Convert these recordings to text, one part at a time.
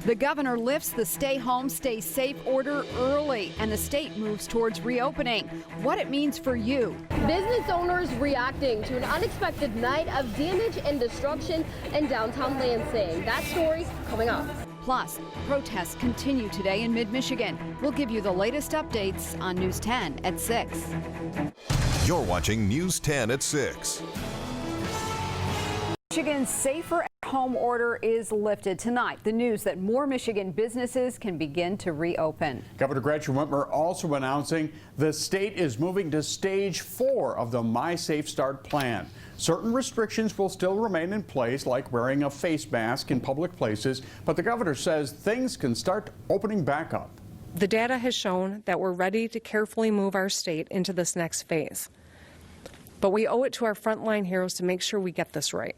The governor lifts the stay home, stay safe order early, and the state moves towards reopening. What it means for you. Business owners reacting to an unexpected night of damage and destruction in downtown Lansing. That story coming up. Plus, protests continue today in mid-Michigan. We'll give you the latest updates on News 10 at 6. You're watching News 10 at 6. Michigan's safer at home order is lifted tonight. The news that more Michigan businesses can begin to reopen. Governor Gretchen Whitmer also announcing the state is moving to stage 4 of the My Safe Start plan. Certain restrictions will still remain in place, like wearing a face mask in public places, but the governor says things can start opening back up. The data has shown that we're ready to carefully move our state into this next phase. But we owe it to our frontline heroes to make sure we get this right.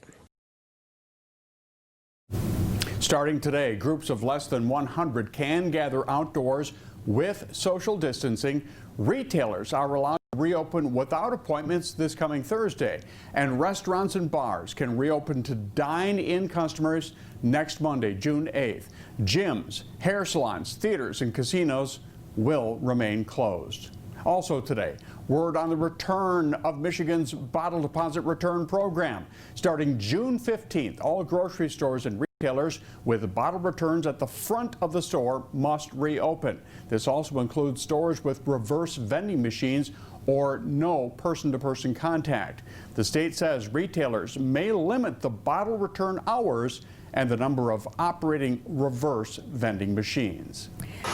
Starting today, groups of less than 100 can gather outdoors with social distancing. Retailers are allowed to reopen without appointments this coming Thursday, and restaurants and bars can reopen to dine-in customers next Monday, June 8th. Gyms, hair salons, theaters, and casinos will remain closed. Also today, word on the return of Michigan's bottle deposit return program. Starting June 15th, all grocery stores and retailers with bottle returns at the front of the store must reopen. This also includes stores with reverse vending machines or no person-to-person contact. The state says retailers may limit the bottle return hours and the number of operating reverse vending machines.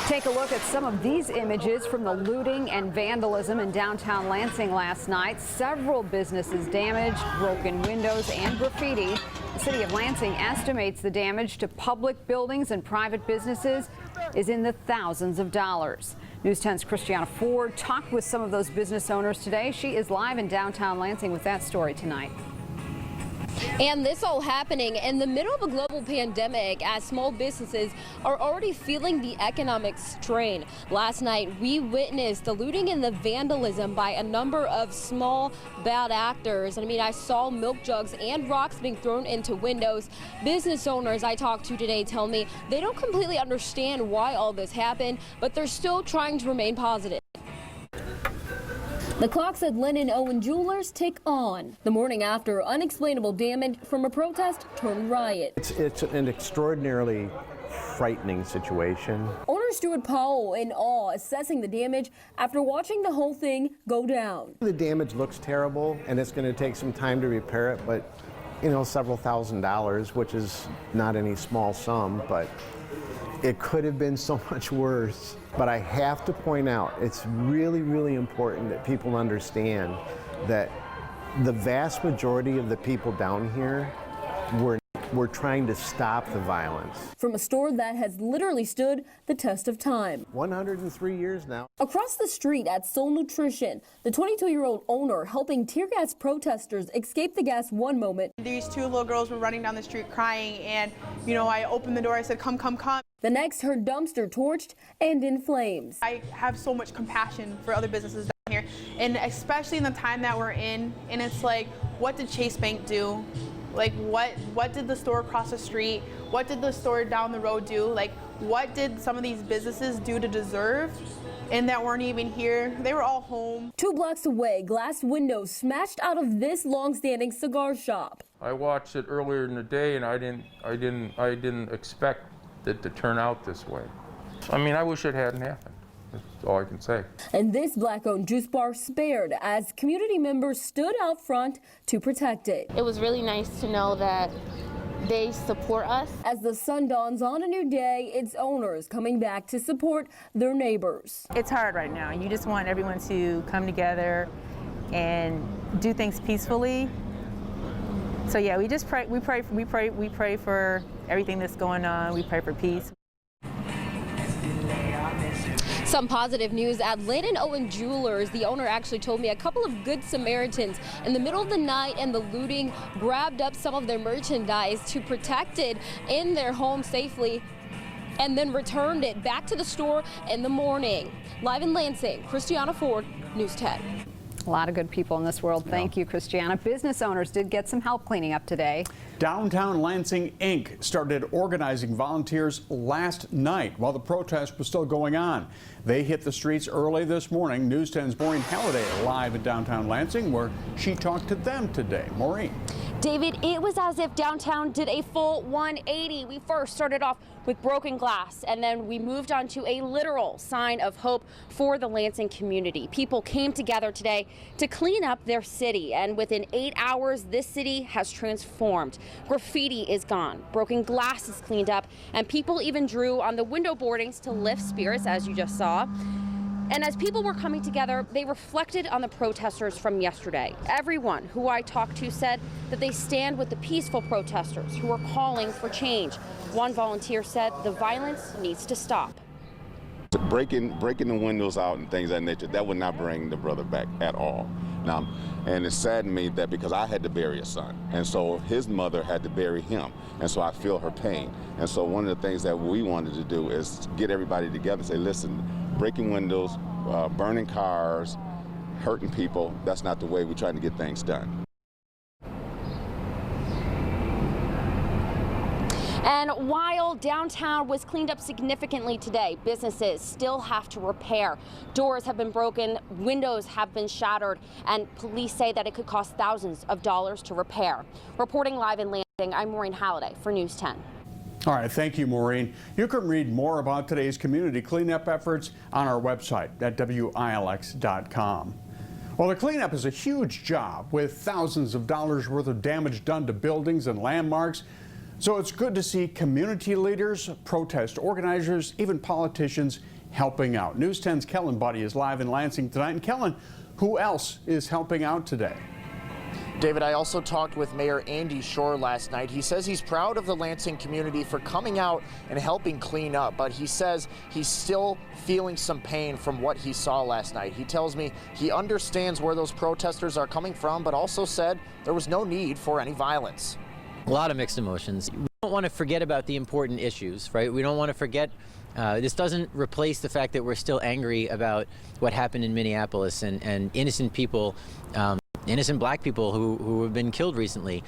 Take a look at some of these images from the looting and vandalism in downtown Lansing last night. Several businesses damaged, broken windows and graffiti. The city of Lansing estimates the damage to public buildings and private businesses is in the thousands of dollars. News 10's Christiana Ford talked with some of those business owners today. She is live in downtown Lansing with that story tonight. And this all happening in the middle of a global pandemic as small businesses are already feeling the economic strain. Last night, we witnessed the looting and the vandalism by a number of small, bad actors. I mean, I saw milk jugs and rocks being thrown into windows. Business owners I talked to today tell me they don't completely understand why all this happened, but they're still trying to remain positive. The clocks at Lynn & Owen Jewelers tick on. The morning after unexplainable damage from a protest turned riot. It's an extraordinarily frightening situation. Owner Stuart Powell in awe assessing the damage after watching the whole thing go down. The damage looks terrible and it's going to take some time to repair it, but you know, several $1,000s, which is not any small sum, but it could have been so much worse. But I have to point out, it's really, really important that people understand that the vast majority of the people down here were trying to stop the violence. From a store that has literally stood the test of time. 103 years now. Across the street at Soul Nutrition, the 22-year-old owner helping tear gas protesters escape the gas one moment. These two little girls were running down the street crying, and you know, I opened the door, I said, come, come, come. The next, her dumpster torched and in flames. I have so much compassion for other businesses down here, and especially in the time that we're in, and it's like, what did Chase Bank do? Like, what did the store across the street, what did the store down the road do? Like, what did some of these businesses do to deserve and that weren't even here? They were all home. 2 blocks away, glass windows smashed out of this long-standing cigar shop. I watched it earlier in the day, and I didn't expect it to turn out this way. I mean, I wish it hadn't happened. That's all I can say. And this black-owned juice bar spared as community members stood out front to protect it. It was really nice to know that they support us. As the sun dawns on a new day, its owners coming back to support their neighbors. It's hard right now. You just want everyone to come together and do things peacefully. So yeah, we just pray. We pray for everything that's going on. We pray for peace. Some positive news at Lynn & Owen Jewelers. The owner actually told me a couple of good Samaritans in the middle of the night and the looting grabbed up some of their merchandise to protect it in their home safely and then returned it back to the store in the morning. Live in Lansing, Christiana Ford, News 10. A lot of good people in this world. Thank you, Christiana. Business owners did get some help cleaning up today. Downtown Lansing Inc. started organizing volunteers last night while the protest was still going on. They hit the streets early this morning. News 10's Maureen Halliday live in downtown Lansing, where she talked to them today. Maureen. David, it was as if downtown did a full 180. We first started off with broken glass, and then we moved on to a literal sign of hope for the Lansing community. People came together today to clean up their city, and within 8 hours, this city has transformed. Graffiti is gone, broken glass is cleaned up, and people even drew on the window boardings to lift spirits, as you just saw. And as people were coming together, they reflected on the protesters from yesterday. Everyone who I talked to said that they stand with the peaceful protesters who are calling for change. One volunteer said the violence needs to stop. Breaking the windows out and things of that nature, that would not bring the brother back at all. Now, and it saddened me that because I had to bury a son, and so his mother had to bury him, and so I feel her pain. And so one of the things that we wanted to do is get everybody together and say, listen, breaking windows, burning cars, hurting people, that's not the way we're trying to get things done. And while downtown was cleaned up significantly today, businesses still have to repair. Doors have been broken, windows have been shattered, and police say that it could cost thousands of dollars to repair. Reporting live in Lansing, I'm Maureen Halliday for News 10. All right, thank you, Maureen. You can read more about today's community cleanup efforts on our website at WILX.com. Well, the cleanup is a huge job with thousands of dollars worth of damage done to buildings and landmarks. So it's good to see community leaders, protest organizers, even politicians helping out. News 10's Kellen Buddy is live in Lansing tonight. And Kellen, who else is helping out today? David, I also talked with Mayor Andy Shore last night. He says he's proud of the Lansing community for coming out and helping clean up, but he says he's still feeling some pain from what he saw last night. He tells me he understands where those protesters are coming from, but also said there was no need for any violence. A lot of mixed emotions. We don't want to forget about the important issues, right? We don't want to forget. This doesn't replace the fact that we're still angry about what happened in Minneapolis and innocent people, innocent black people who have been killed recently.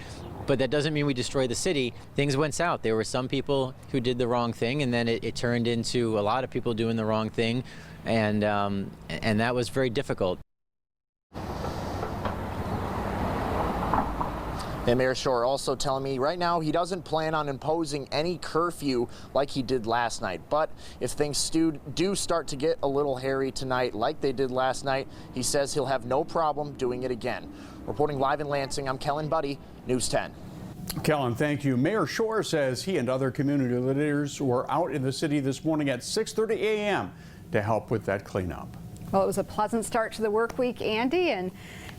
But that doesn't mean we destroy the city. Things went south. There were some people who did the wrong thing, and then it turned into a lot of people doing the wrong thing, and that was very difficult. And Mayor Shore also telling me right now he doesn't plan on imposing any curfew like he did last night. But if things do start to get a little hairy tonight like they did last night, he says he'll have no problem doing it again. Reporting live in Lansing, I'm Kellen Buddy, News 10. Kellen, thank you. Mayor Shore says he and other community leaders were out in the city this morning at 6:30 a.m. to help with that cleanup. Well, it was a pleasant start to the work week, Andy, and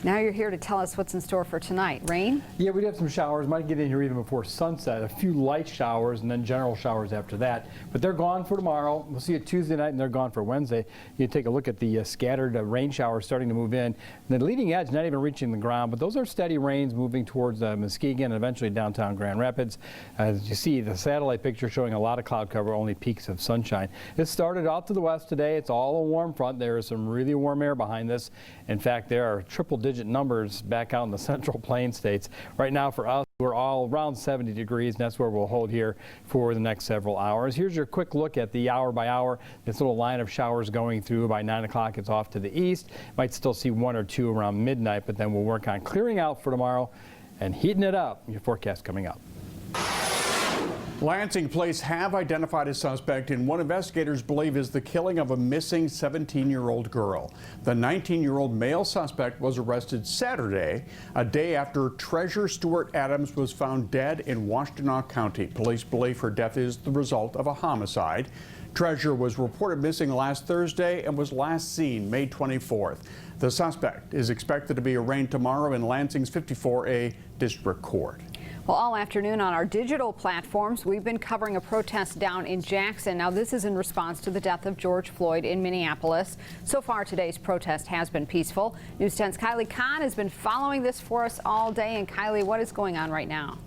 now you're here to tell us what's in store for tonight. Rain? Yeah, we do have some showers. Might get in here even before sunset. A few light showers and then general showers after that. But they're gone for tomorrow. We'll see it Tuesday night and they're gone for Wednesday. You take a look at the scattered rain showers starting to move in. And the leading edge not even reaching the ground, but those are steady rains moving towards Muskegon and eventually downtown Grand Rapids. As you see, the satellite picture showing a lot of cloud cover, only peaks of sunshine. It started out to the west today. It's all a warm front. There is some really warm air behind this. In fact, there are triple-digit numbers back out in the Central Plains states. Right now for us, we're all around 70 degrees, and that's where we'll hold here for the next several hours. Here's your quick look at the hour by hour. This little line of showers going through. By 9 o'clock, it's off to the east. Might still see one or two around midnight, but then we'll work on clearing out for tomorrow and heating it up. Your forecast coming up. Lansing police have identified a suspect in what investigators believe is the killing of a missing 17-year-old girl. The 19-year-old male suspect was arrested Saturday, a day after Treasure Stewart Adams was found dead in Washtenaw County. Police believe her death is the result of a homicide. Treasure was reported missing last Thursday and was last seen May 24th. The suspect is expected to be arraigned tomorrow in Lansing's 54A District Court. Well, all afternoon on our digital platforms, we've been covering a protest down in Jackson. Now, this is in response to the death of George Floyd in Minneapolis. So far, today's protest has been peaceful. News 10's Kylie Kahn has been following this for us all day. And Kylie, what is going on right now?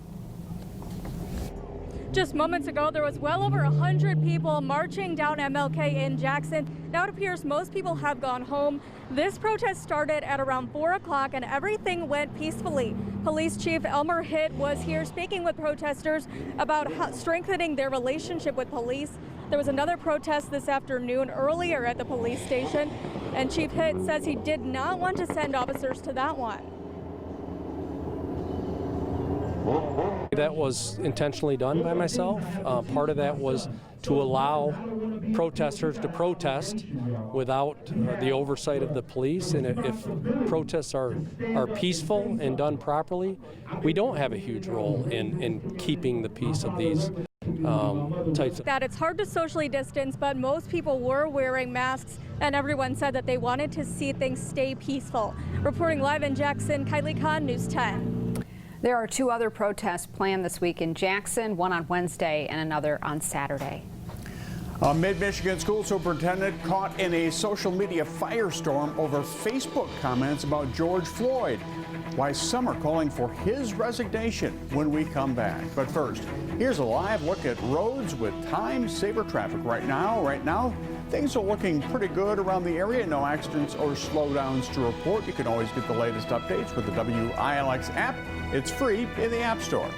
Just moments ago, there was well over 100 people marching down MLK in Jackson. Now it appears most people have gone home. This protest started at around 4 o'clock and everything went peacefully. Police Chief Elmer Hitt was here speaking with protesters about strengthening their relationship with police. There was another protest this afternoon earlier at the police station, and Chief Hitt says he did not want to send officers to that one. That was intentionally done by myself. Part of that was to allow protesters to protest without the oversight of the police. And if protests are peaceful and done properly, we don't have a huge role in keeping the peace of these types of. That it's hard to socially distance, but most people were wearing masks, and everyone said that they wanted to see things stay peaceful. Reporting live in Jackson, Kylie Kahn, News 10. There are 2 other protests planned this week in Jackson, one on Wednesday and another on Saturday. A Mid-Michigan school superintendent caught in a social media firestorm over Facebook comments about George Floyd. Why some are calling for his resignation when we come back. But first, here's a live look at roads with time-saver traffic right now. Things are looking pretty good around the area. No accidents or slowdowns to report. You can always get the latest updates with the WILX app. It's free in the App Store.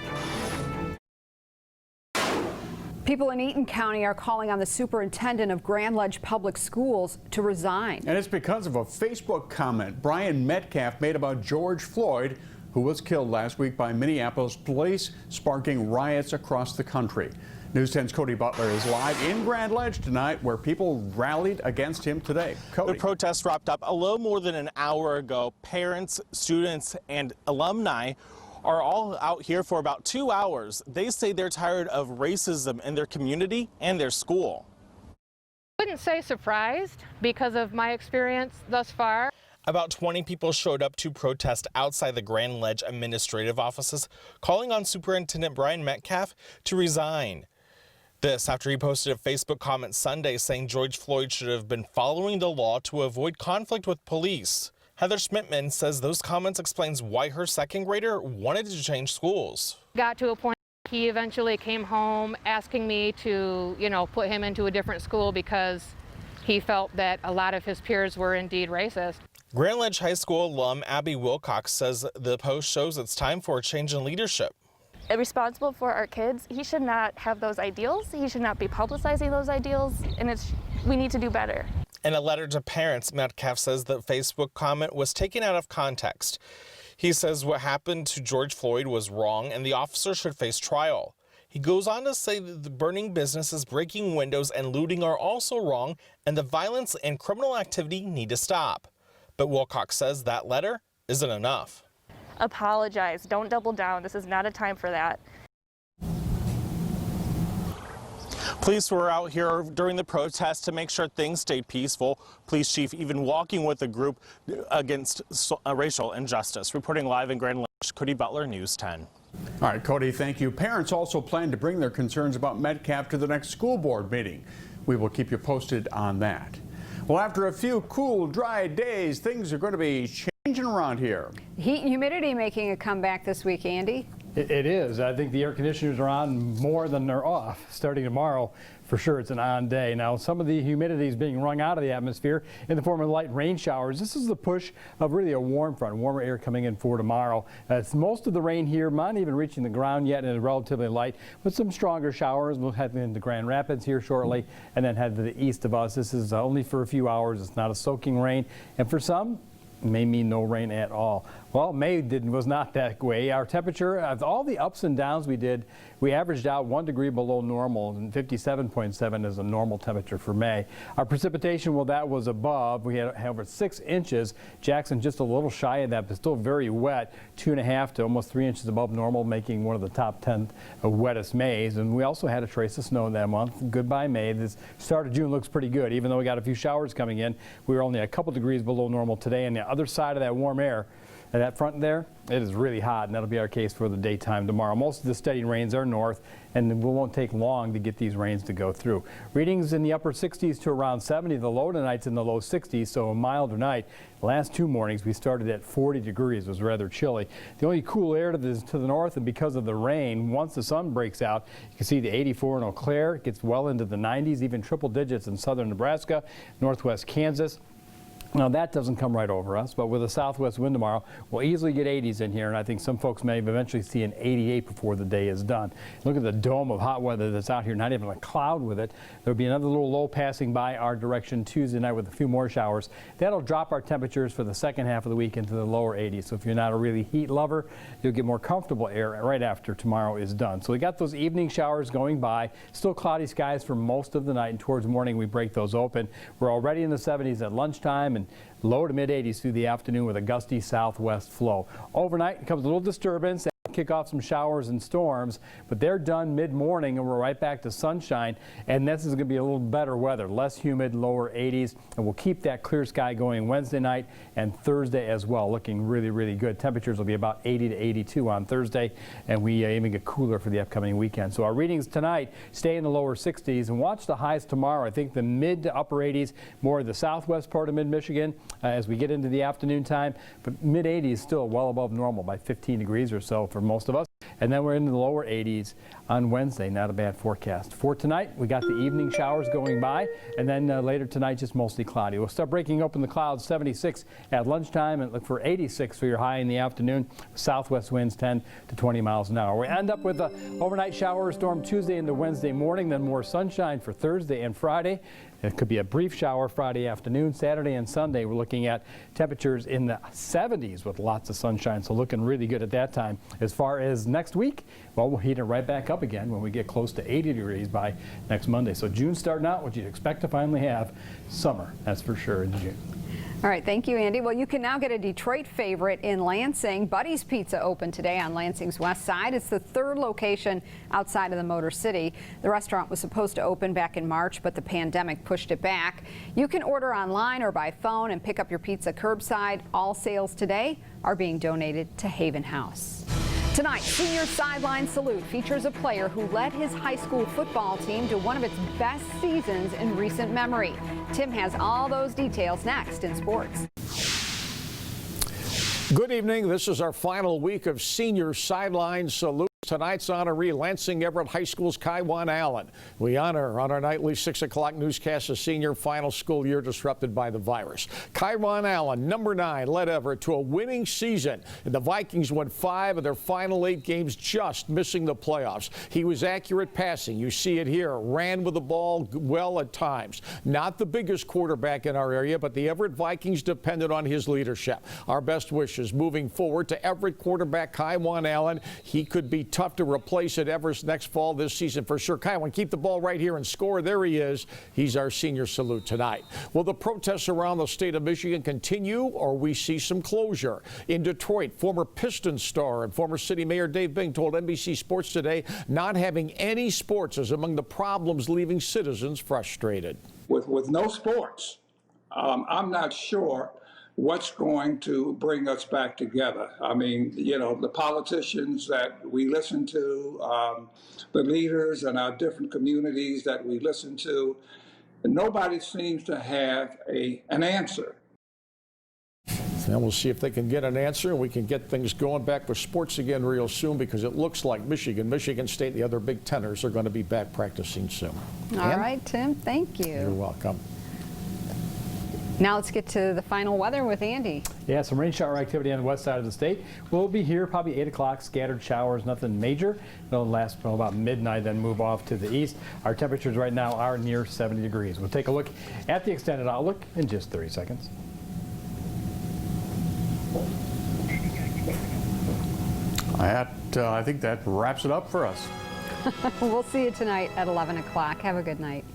People in Eaton County are calling on the superintendent of Grand Ledge Public Schools to resign. And it's because of a Facebook comment Brian Metcalf made about George Floyd, who was killed last week by Minneapolis police, sparking riots across the country. News 10's Cody Butler is live in Grand Ledge tonight, where people rallied against him today. Cody. The protest wrapped up a little more than an hour ago. Parents, students, and alumni are all out here for about 2 hours. They say they're tired of racism in their community and their school. I wouldn't say surprised because of my experience thus far. About 20 people showed up to protest outside the Grand Ledge administrative offices, calling on Superintendent Brian Metcalf to resign. This after he posted a Facebook comment Sunday saying George Floyd should have been following the law to avoid conflict with police. Heather Schmidtman says those comments explains why her second grader wanted to change schools. Got to a point he eventually came home asking me to, put him into a different school because he felt that a lot of his peers were indeed racist. Grand Ledge High School alum Abby Wilcox says the post shows it's time for a change in leadership. Responsible for our kids, he should not have those ideals. He should not be publicizing those ideals, and we need to do better. In a letter to parents, Metcalf says the Facebook comment was taken out of context. He says what happened to George Floyd was wrong and the officer should face trial. He goes on to say that the burning businesses, breaking windows, and looting are also wrong, and the violence and criminal activity need to stop. But Wilcox says that letter isn't enough. Apologize. Don't double down. This is not a time for that. Police were out here during the protest to make sure things stayed peaceful. Police chief even walking with a group against racial injustice. Reporting live in Grand Ledge, Cody Butler, News 10. All right, Cody, thank you. Parents also plan to bring their concerns about Metcalf to the next school board meeting. We will keep you posted on that. Well, after a few cool, dry days, things are going to be changing around here. Heat and humidity making a comeback this week, Andy. It is. I think the air conditioners are on more than they're off. Starting tomorrow, for sure, it's an on day. Now, some of the humidity is being wrung out of the atmosphere in the form of light rain showers. This is the push of really a warm front, warmer air coming in for tomorrow. It's most of the rain here, not even reaching the ground yet, and it's relatively light, with some stronger showers. We'll head into Grand Rapids here shortly, and then head to the east of us. This is only for a few hours. It's not a soaking rain, and for some, may mean no rain at all. Well, May was not that way. Our temperature, of all the ups and downs we did, we averaged out 1 degree below normal, and 57.7 is a normal temperature for May. Our precipitation, well, that was above. We had over 6 inches. Jackson just a little shy of that, but still very wet, 2.5 to almost 3 inches above normal, making one of the top 10 wettest Mays. And we also had a trace of snow that month. Goodbye, May. This start of June looks pretty good. Even though we got a few showers coming in, we were only a couple degrees below normal today. And the other side of that warm air, And that front there, it is really hot, and that'll be our case for the daytime tomorrow. Most of the steady rains are north, and it won't take long to get these rains to go through. Readings in the upper 60s to around 70. The low tonight's in the low 60s, so a milder night. The last 2 mornings we started at 40 degrees. It was rather chilly. The only cool air to the north, and because of the rain, once the sun breaks out, you can see the 84 in Eau Claire. It gets well into the 90s, even triple digits in southern Nebraska, northwest Kansas. Now, that doesn't come right over us, but with a southwest wind tomorrow, we'll easily get 80s in here, and I think some folks may eventually see an 88 before the day is done. Look at the dome of hot weather that's out here, not even a cloud with it. There'll be another little low passing by our direction Tuesday night with a few more showers. That'll drop our temperatures for the second half of the week into the lower 80s. So if you're not a really heat lover, you'll get more comfortable air right after tomorrow is done. So we got those evening showers going by. Still cloudy skies for most of the night, and towards morning we break those open. We're already in the 70s at lunchtime, and low to mid 80s through the afternoon with a gusty southwest flow. Overnight comes a little disturbance. Kick off some showers and storms, but they're done mid-morning and we're right back to sunshine, and this is going to be a little better weather, less humid, lower 80s, and we'll keep that clear sky going Wednesday night and Thursday as well, looking really, really good. Temperatures will be about 80 to 82 on Thursday, and we even get cooler for the upcoming weekend. So our readings tonight stay in the lower 60s, and watch the highs tomorrow. I think the mid to upper 80s, more of the southwest part of mid-Michigan as we get into the afternoon time, but mid 80s still well above normal by 15 degrees or so for most of us. And then we're in the lower 80s on Wednesday. Not a bad forecast. For tonight, we got the evening showers going by, and then later tonight, just mostly cloudy. We'll start breaking open the clouds, 76 at lunchtime, and look for 86 for your high in the afternoon. Southwest winds 10 to 20 miles an hour. We end up with an overnight shower or storm Tuesday into Wednesday morning, then more sunshine for Thursday and Friday. It could be a brief shower Friday afternoon. Saturday and Sunday, we're looking at temperatures in the 70s with lots of sunshine, so looking really good at that time. As far as next week, well, we'll heat it right back up again when we get close to 80 degrees by next Monday. So June starting out, what you'd expect to finally have summer, that's for sure, in June. All right, thank you, Andy. Well, you can now get a Detroit favorite in Lansing. Buddy's Pizza opened today on Lansing's west side. It's the third location outside of the Motor City. The restaurant was supposed to open back in March, but the pandemic pushed it back. You can order online or by phone and pick up your pizza curbside. All sales today are being donated to Haven House. Tonight, Senior Sideline Salute features a player who led his high school football team to one of its best seasons in recent memory. Tim has all those details next in sports. Good evening. This is our final week of Senior Sideline Salute. Tonight's honoree, Lansing Everett High School's Kaiwan Allen. We honor on our nightly 6 o'clock newscast a senior final school year disrupted by the virus. Kaiwan Allen, number 9, led Everett to a winning season. And the Vikings won 5 of their final 8 games, just missing the playoffs. He was accurate passing. You see it here. Ran with the ball well at times. Not the biggest quarterback in our area, but the Everett Vikings depended on his leadership. Our best wishes moving forward to Everett quarterback Kaiwan Allen. He could be tough to replace at Everest next fall this season for sure. Kaiwan, keep the ball right here and score. There he is. He's our senior salute tonight. Will the protests around the state of Michigan continue, or we see some closure? In Detroit, former Pistons star and former city mayor Dave Bing told NBC Sports Today not having any sports is among the problems leaving citizens frustrated. With no sports, I'm not sure what's going to bring us back together. I mean, you know, the politicians that we listen to, the leaders in our different communities that we listen to, nobody seems to have an answer. And we'll see if they can get an answer, and we can get things going back with sports again real soon, because it looks like Michigan State, the other Big Tenors are going to be back practicing soon. All right, Tim, thank you. You're welcome. Now let's get to the final weather with Andy. Yeah, some rain shower activity on the west side of the state. We'll be here probably 8 o'clock, scattered showers, nothing major. It'll last until about midnight, then move off to the east. Our temperatures right now are near 70 degrees. We'll take a look at the extended outlook in just 30 seconds. I think that wraps it up for us. We'll see you tonight at 11 o'clock. Have a good night.